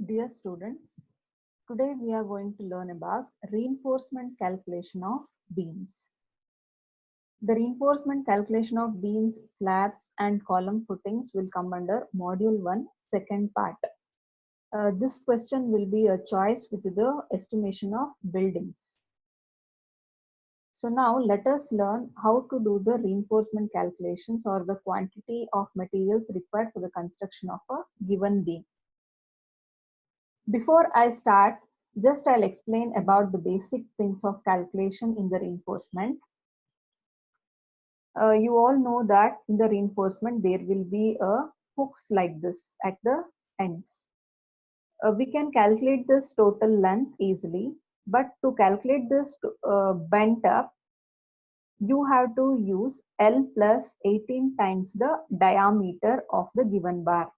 Dear students, today we are going to learn about reinforcement calculation of beams. The reinforcement calculation of beams, slabs and column footings will come under module 1 second part. This question will be a choice with the estimation of buildings. So now let us learn how to do the reinforcement calculations or the quantity of materials required for the construction of a given beam. Before I start, just I'll explain about the basic things of calculation in the reinforcement. You all know that in the reinforcement there will be a hooks like this at the ends. We can calculate this total length easily, but to calculate this bent up, you have to use L plus 18 times the diameter of the given bar.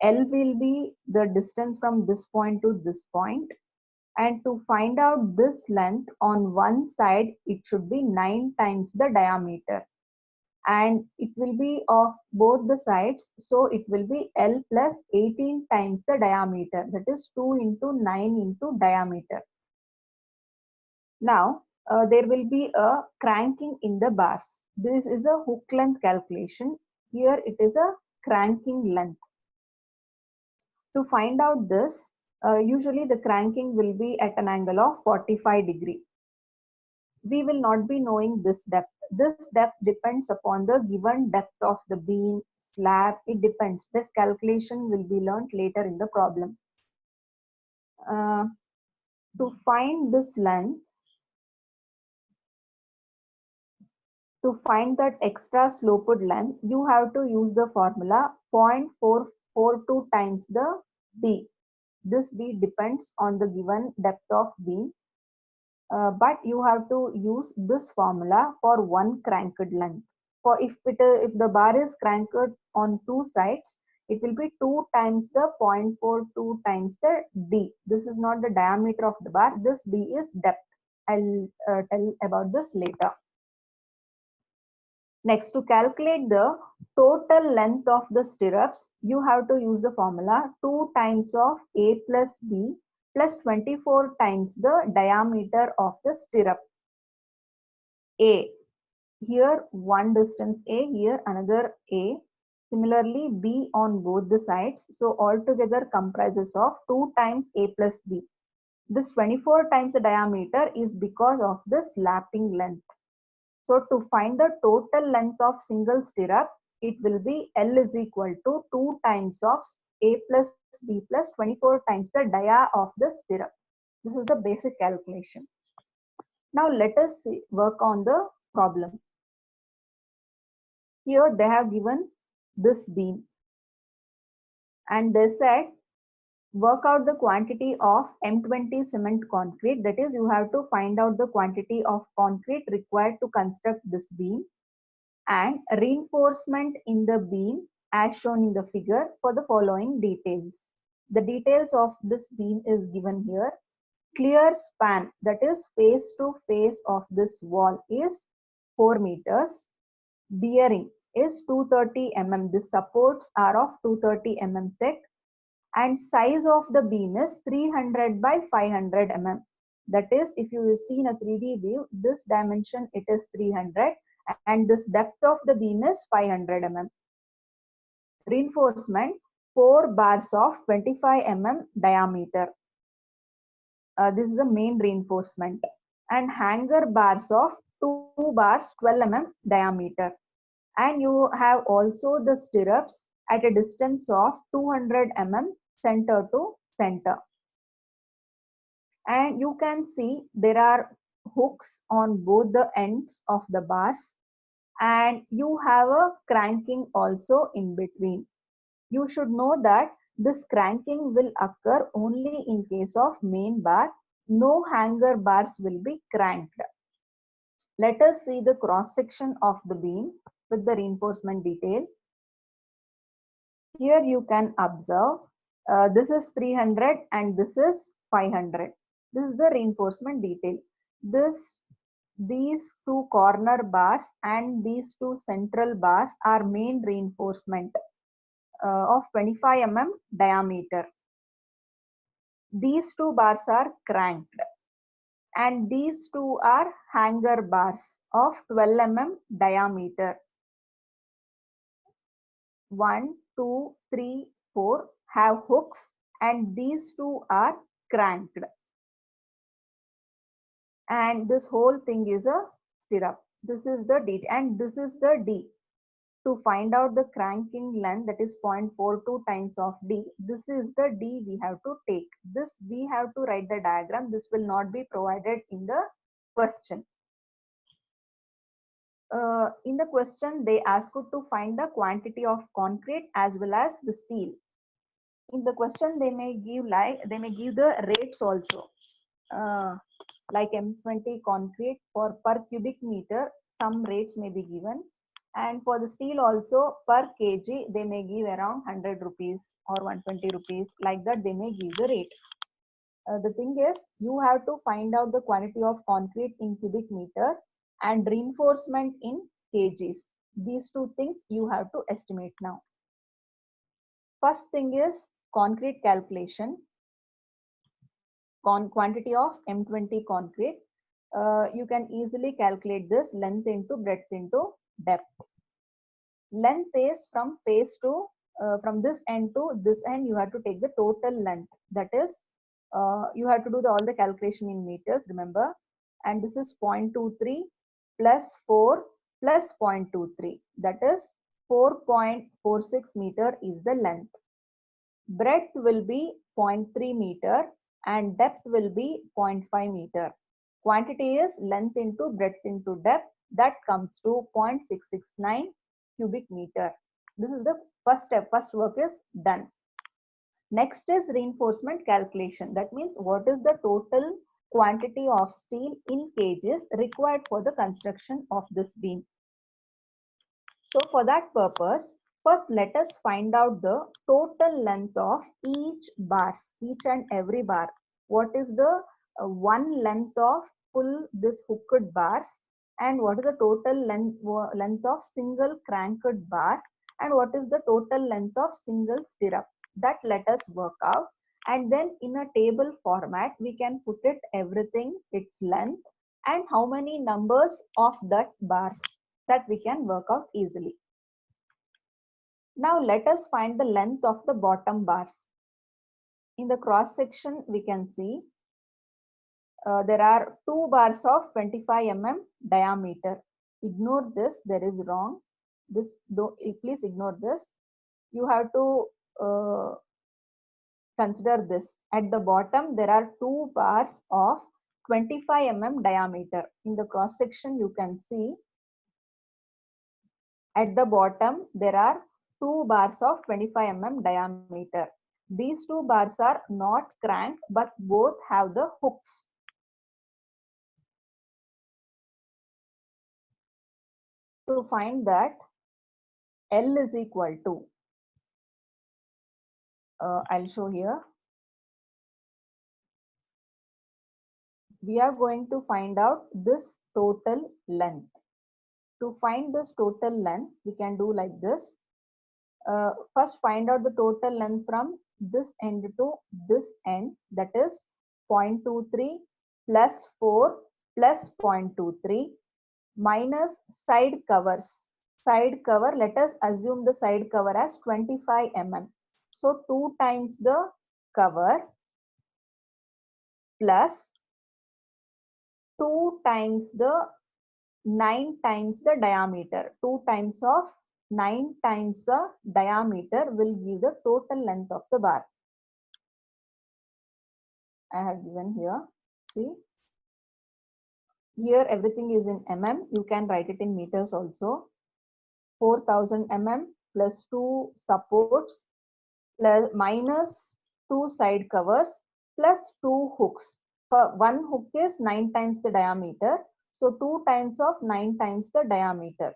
L will be the distance from this point to this point, and to find out this length on one side it should be 9 times the diameter, and it will be of both the sides, so it will be L plus 18 times the diameter, that is 2 into 9 into diameter. Now there will be a cranking in the bars. This is a hook length calculation. Here it is a cranking length. To find out this, usually the cranking will be at an angle of 45 degree. We will not be knowing this depth. This depth depends upon the given depth of the beam, slab. It depends. This calculation will be learnt later in the problem. To find this length, to find that extra sloped length, you have to use the formula 0.442 times the D. This D depends on the given depth of beam. But you have to use this formula for one cranked length. For if the bar is cranked on two sides, it will be 2 times the 0.42 times the D. This is not the diameter of the bar. This D is depth. I'll tell about this later. Next, to calculate the total length of the stirrups, you have to use the formula 2 times of A plus B plus 24 times the diameter of the stirrup. A. Here one distance A, here another A. Similarly, B on both the sides. So altogether comprises of 2 times A plus B. This 24 times the diameter is because of the slapping length. So to find the total length of single stirrup, it will be L is equal to 2 times of A plus B plus 24 times the dia of the stirrup. This is the basic calculation. Now let us work on the problem. Here they have given this beam and they said work out the quantity of M20 cement concrete. That is, you have to find out the quantity of concrete required to construct this beam and reinforcement in the beam as shown in the figure for the following details. The details of this beam is given here. Clear span, that is face to face of this wall, is 4 meters. Bearing is 230 mm. The supports are of 230 mm thick. And size of the beam is 300 by 500 mm. That is, if you see in a 3D view, this dimension it is 300 and this depth of the beam is 500 mm. Reinforcement 4 bars of 25 mm diameter. This is the main reinforcement, and hanger bars of 2 bars 12 mm diameter. And you have also the stirrups at a distance of 200 mm center to center. And you can see there are hooks on both the ends of the bars, and you have a cranking also in between. You should know that this cranking will occur only in case of main bar. No hanger bars will be cranked. Let us see the cross section of the beam with the reinforcement detail. Here you can observe this is 300 and this is 500. This is the reinforcement detail. These two corner bars and these two central bars are main reinforcement of 25 mm diameter. These two bars are cranked, and these two are hanger bars of 12 diameter. 1, 2, 3, 4 have hooks, and these two are cranked. And this whole thing is a stirrup. This is the D, and this is the D. To find out the cranking length, that is 0.42 times of D, this is the D we have to take. This we have to write the diagram. This will not be provided in the question. In the question, they ask you to find the quantity of concrete as well as the steel. In the question, they may give the rates also. Like M20 concrete for per cubic meter, some rates may be given. And for the steel also, per kg, they may give around 100 rupees or 120 rupees. Like that, they may give the rate. The thing is, you have to find out the quantity of concrete in cubic meter and reinforcement in kgs. These two things you have to estimate now. First thing is concrete calculation. Quantity of M20 concrete. You can easily calculate this length into breadth into depth. Length is from face to from this end to this end, you have to take the total length. That is, you have to do all the calculation in meters, remember. And this is 0.23 plus 4 plus 0.23. That is 4.46 meter is the length. Breadth will be 0.3 meter and depth will be 0.5 meter. Quantity is length into breadth into depth. That comes to 0.669 cubic meter. This is the first step. First work is done. Next is reinforcement calculation. That means what is the total quantity of steel in kgs required for the construction of this beam. So for that purpose, first let us find out the total length of each bars, each and every bar. What is the one length of full this hooked bars, and what is the total length of single cranked bar, and what is the total length of single stirrup. That let us work out, and then in a table format we can put it everything, its length and how many numbers of that bars, that we can work out easily. Now let us find the length of the bottom bars. In the cross section we can see there are two bars of 25 diameter. Ignore this, there is wrong. This, please ignore this. You have to consider this. At the bottom there are two bars of 25 diameter. In the cross section you can see at the bottom there are two bars of 25 diameter. These two bars are not cranked but both have the hooks. To find that, L is equal to, I'll show here. We are going to find out this total length. To find this total length, we can do like this. First find out the total length from this end to this end, that is 0.23 plus 4 plus 0.23 minus side covers. Side cover, let us assume the side cover as 25 So 2 times the cover plus 2 times the 9 times the diameter. 2 times of 9 times the diameter will give the total length of the bar. I have given here. See, here everything is in mm. You can write it in meters also. 4000 plus 2 supports plus minus 2 side covers plus 2 hooks. For one hook is 9 times the diameter. So 2 times of 9 times the diameter.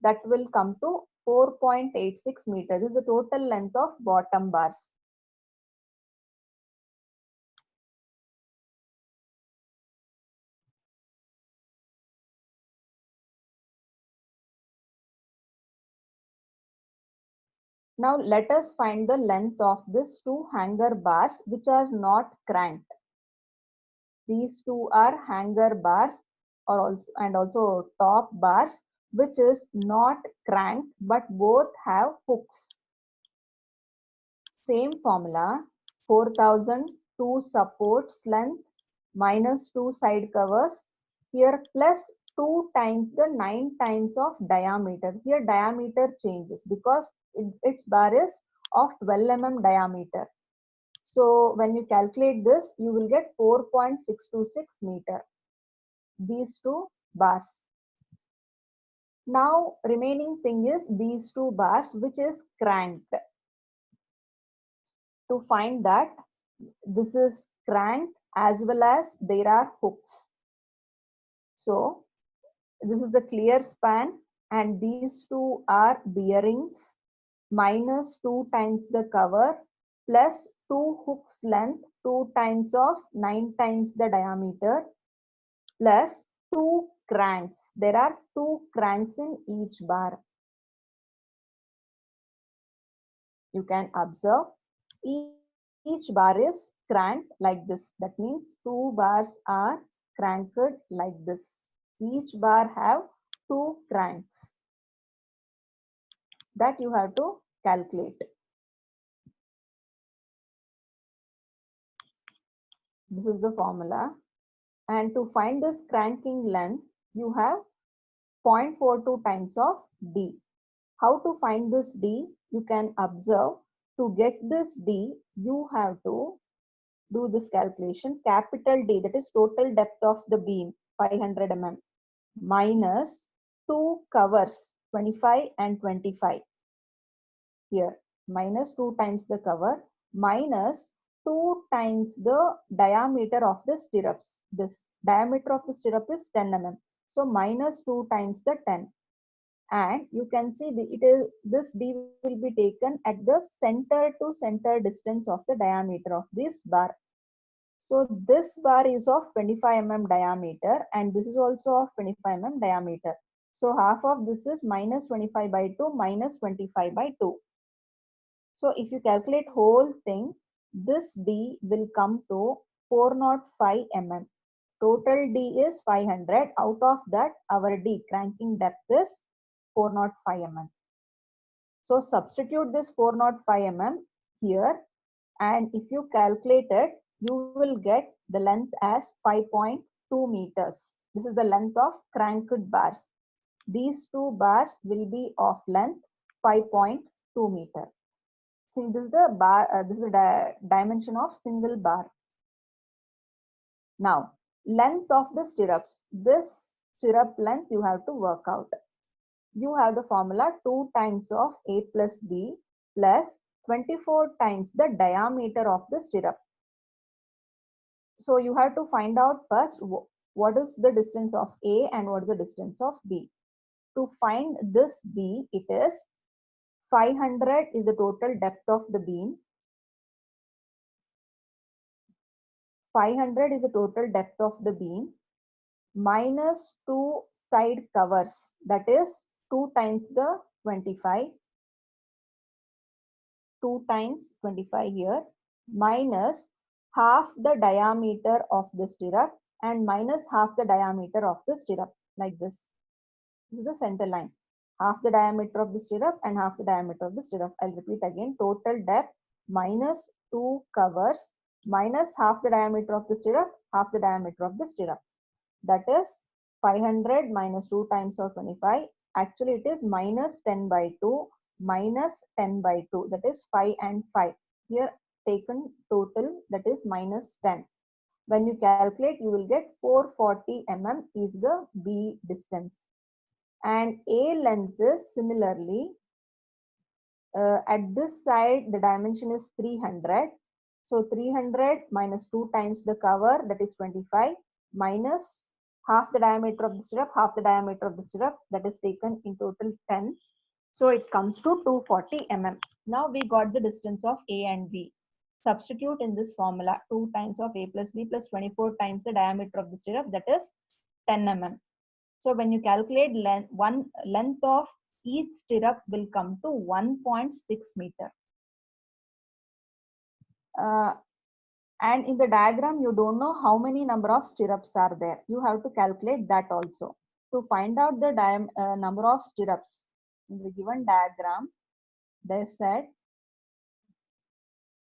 That will come to 4.86 meters. This is the total length of bottom bars. Now let us find the length of these two hanger bars which are not cranked. These two are hanger bars or also top bars which is not cranked but both have hooks. Same formula, 4000 2 supports length minus 2 side covers here plus 2 times the 9 times of diameter. Here diameter changes because its bar is of 12 mm diameter. So when you calculate this, you will get 4.626 meter. These two bars. Now remaining thing is these two bars which is cranked. To find that, this is cranked as well as there are hooks. So this is the clear span and these two are bearings minus 2 times the cover plus 2 hooks length 2 times of 9 times the diameter plus 2 cranks. There are 2 cranks in each bar. You can observe each bar is cranked like this. That means 2 bars are cranked like this. Each bar have 2 cranks. That you have to calculate. This is the formula. And to find this cranking length, you have 0.42 times of D. How to find this D? You can observe. To get this D, you have to do this calculation. Capital D, that is total depth of the beam, 500 mm, minus 2 covers, 25 and 25. Here, minus 2 times the cover, minus 2 times the diameter of the stirrups. This diameter of the stirrup is 10 mm. So minus 2 times the 10. And you can see this D will be taken at the center to center distance of the diameter of this bar. So this bar is of 25 mm diameter and this is also of 25 mm diameter. So half of this is minus 25 by 2 minus 25 by 2. So if you calculate whole thing, this D will come to 405 mm. Total D is 500. Out of that, our D cranking depth is 405 mm. So substitute this 405 mm here, and if you calculate it, you will get the length as 5.2 meters. This is the length of cranked bars. These two bars will be of length 5.2 meter. See, this is the bar. This is the dimension of single bar. Now, length of the stirrups. This stirrup length you have to work out. You have the formula 2 times of A plus B plus 24 times the diameter of the stirrup. So you have to find out first what is the distance of A and what is the distance of B. To find this B, it is 500 is the total depth of the beam. 500 is the total depth of the beam minus 2 side covers, that is 2 times the 25, 2 times 25 here, minus half the diameter of the stirrup and minus half the diameter of the stirrup, like this. This is the center line. Half the diameter of the stirrup and half the diameter of the stirrup. I'll repeat again. Total depth minus 2 covers minus half the diameter of the stirrup, half the diameter of the stirrup. That is 500 minus 2 times of 25. Actually, it is minus 10 by 2 minus 10 by 2. That is 5 and 5. Here taken total, that is minus 10. When you calculate, you will get 440 mm is the B distance. And A length is similarly, at this side, the dimension is 300. So 300 minus 2 times the cover, that is 25, minus half the diameter of the stirrup, half the diameter of the stirrup, that is taken in total 10. So it comes to 240 mm. Now we got the distance of A and B. Substitute in this formula 2 times of A plus B plus 24 times the diameter of the stirrup, that is 10 mm. So when you calculate length of each stirrup will come to 1.6 meter. And in the diagram, you don't know how many number of stirrups are there. You have to calculate that also. To find out the number of stirrups in the given diagram, they said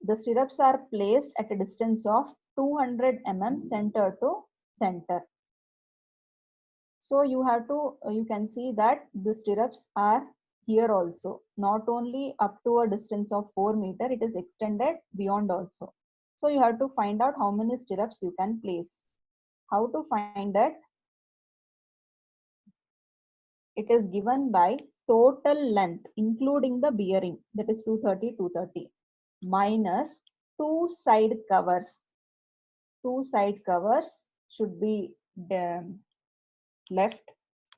the stirrups are placed at a distance of 200 mm center to center. So you have to, you can see that the stirrups are here also, not only up to a distance of 4 meter, it is extended beyond also. So you have to find out how many stirrups you can place. How to find that? It is given by total length including the bearing, that is 230 minus two side covers. Two side covers should be left,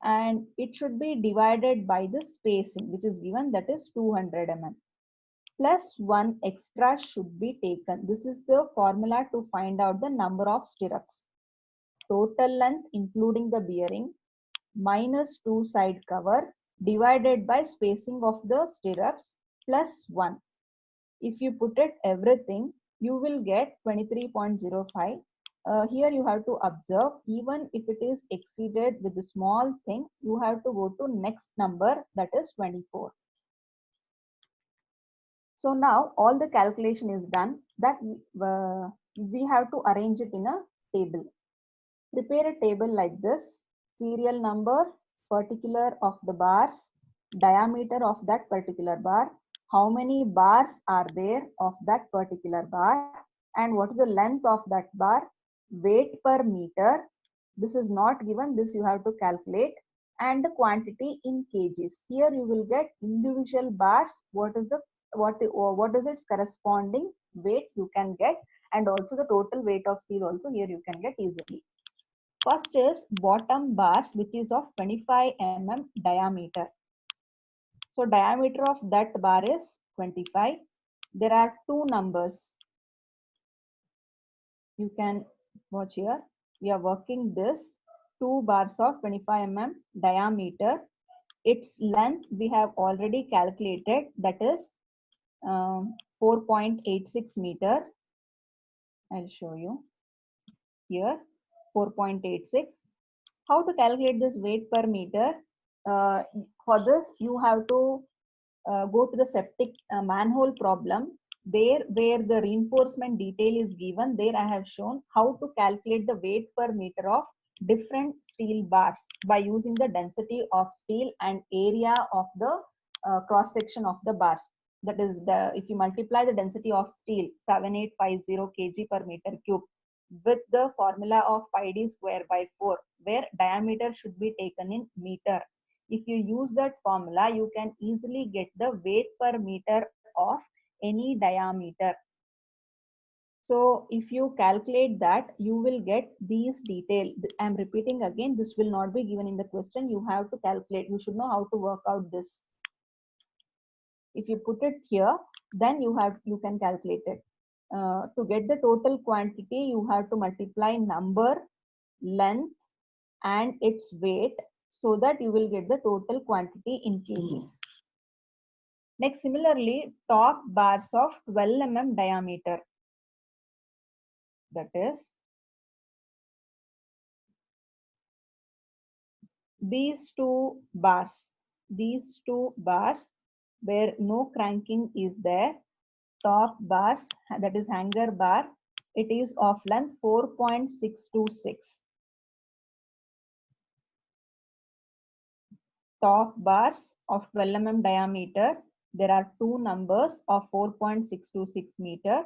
and it should be divided by the spacing which is given, that is 200 mm. Plus one extra should be taken. This is the formula to find out the number of stirrups. Total length including the bearing minus two side cover divided by spacing of the stirrups plus 1. If you put it everything, you will get 23.05. Here you have to observe, even if it is exceeded with a small thing, you have to go to next number, that is 24. So now all the calculation is done, that we have to arrange it in a table. Prepare a table like this: serial number, particular of the bars, diameter of that particular bar, how many bars are there of that particular bar, and what is the length of that bar, weight per meter. This is not given, this you have to calculate, and the quantity in kgs. Here you will get individual bars, what is its corresponding weight you can get, and also the total weight of steel also here you can get easily. First is bottom bars, which is of 25 mm diameter. So diameter of that bar is 25. There are two numbers. You can watch here. We are working this two bars of 25 mm diameter. Its length we have already calculated, that is 4.86 meter. I'll show you here, 4.86. How to calculate this weight per meter? For this, you have to go to the septic manhole problem. There where the reinforcement detail is given, there I have shown how to calculate the weight per meter of different steel bars by using the density of steel and area of the cross section of the bars. That is, if you multiply the density of steel 7850 kg per meter cube with the formula of pi d square by 4, where diameter should be taken in meter. If you use that formula, you can easily get the weight per meter of any diameter. So if you calculate that, you will get these detail. I'm repeating again, this will not be given in the question. You have to calculate. You should know how to work out this. If you put it here, then you can calculate it. To get the total quantity, you have to multiply number, length, and its weight, so that you will get the total quantity in kgs. Next, similarly, top bars of 12 mm diameter. That is, these two bars where no cranking is there, top bars, that is hanger bar, it is of length 4.626. Top bars of 12 mm diameter, there are two numbers of 4.626 meter.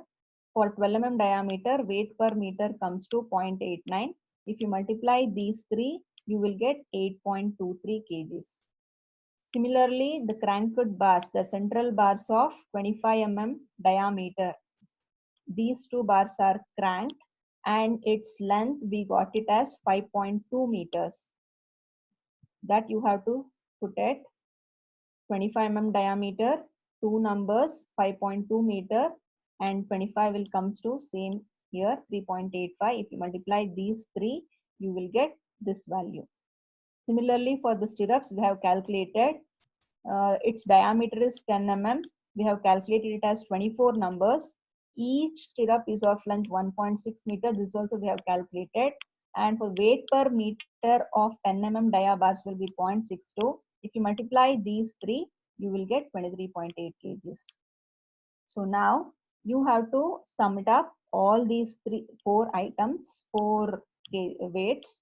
For 12 mm diameter, weight per meter comes to 0.89. If you multiply these three, you will get 8.23 kgs. Similarly, the cranked bars, the central bars of 25 mm diameter, these two bars are cranked and its length we got it as 5.2 meters. That you have to put it 25 mm diameter, two numbers 5.2 meter, and 25 will comes to same here 3.85. If you multiply these three, you will get this value. Similarly, for the stirrups, we have calculated Its diameter is 10 mm. We have calculated it as 24 numbers. Each stirrup is of length 1.6 meter. This also we have calculated. And for weight per meter of 10 mm dia bars will be 0.62. If you multiply these three, you will get 23.8 kgs. So now you have to sum it up, all these four items, four weights.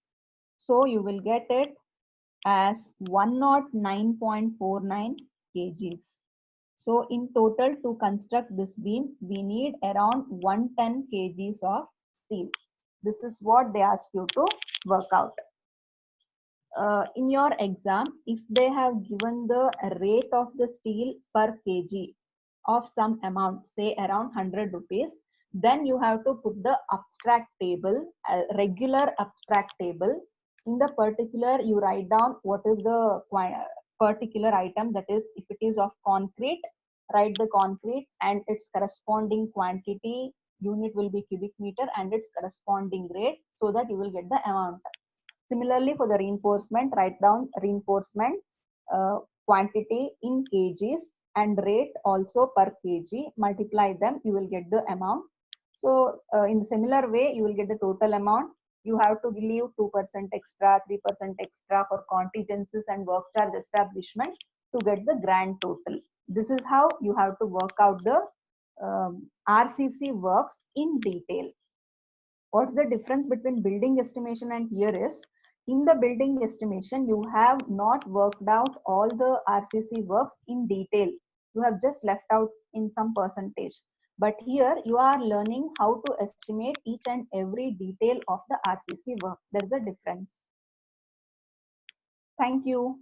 So you will get it as 109.49 kgs. So in total, to construct this beam, we need around 110 kgs of steel. This is what they ask you to work out. In your exam, if they have given the rate of the steel per kg of some amount, say around 100 rupees, then you have to put the abstract table, regular abstract table. In the particular, you write down what is the particular item, that is, if it is of concrete, write the concrete and its corresponding quantity, unit will be cubic meter, and its corresponding rate, so that you will get the amount. Similarly, for the reinforcement, write down reinforcement quantity in kgs and rate also per kg. Multiply them, you will get the amount. So in similar way, you will get the total amount. You have to leave 2% extra, 3% extra for contingencies and work charge establishment to get the grand total. This is how you have to work out the RCC works in detail. What's the difference between building estimation and here is, in the building estimation, you have not worked out all the RCC works in detail. You have just left out in some percentage. But here you are learning how to estimate each and every detail of the RCC work. There's a difference. Thank you.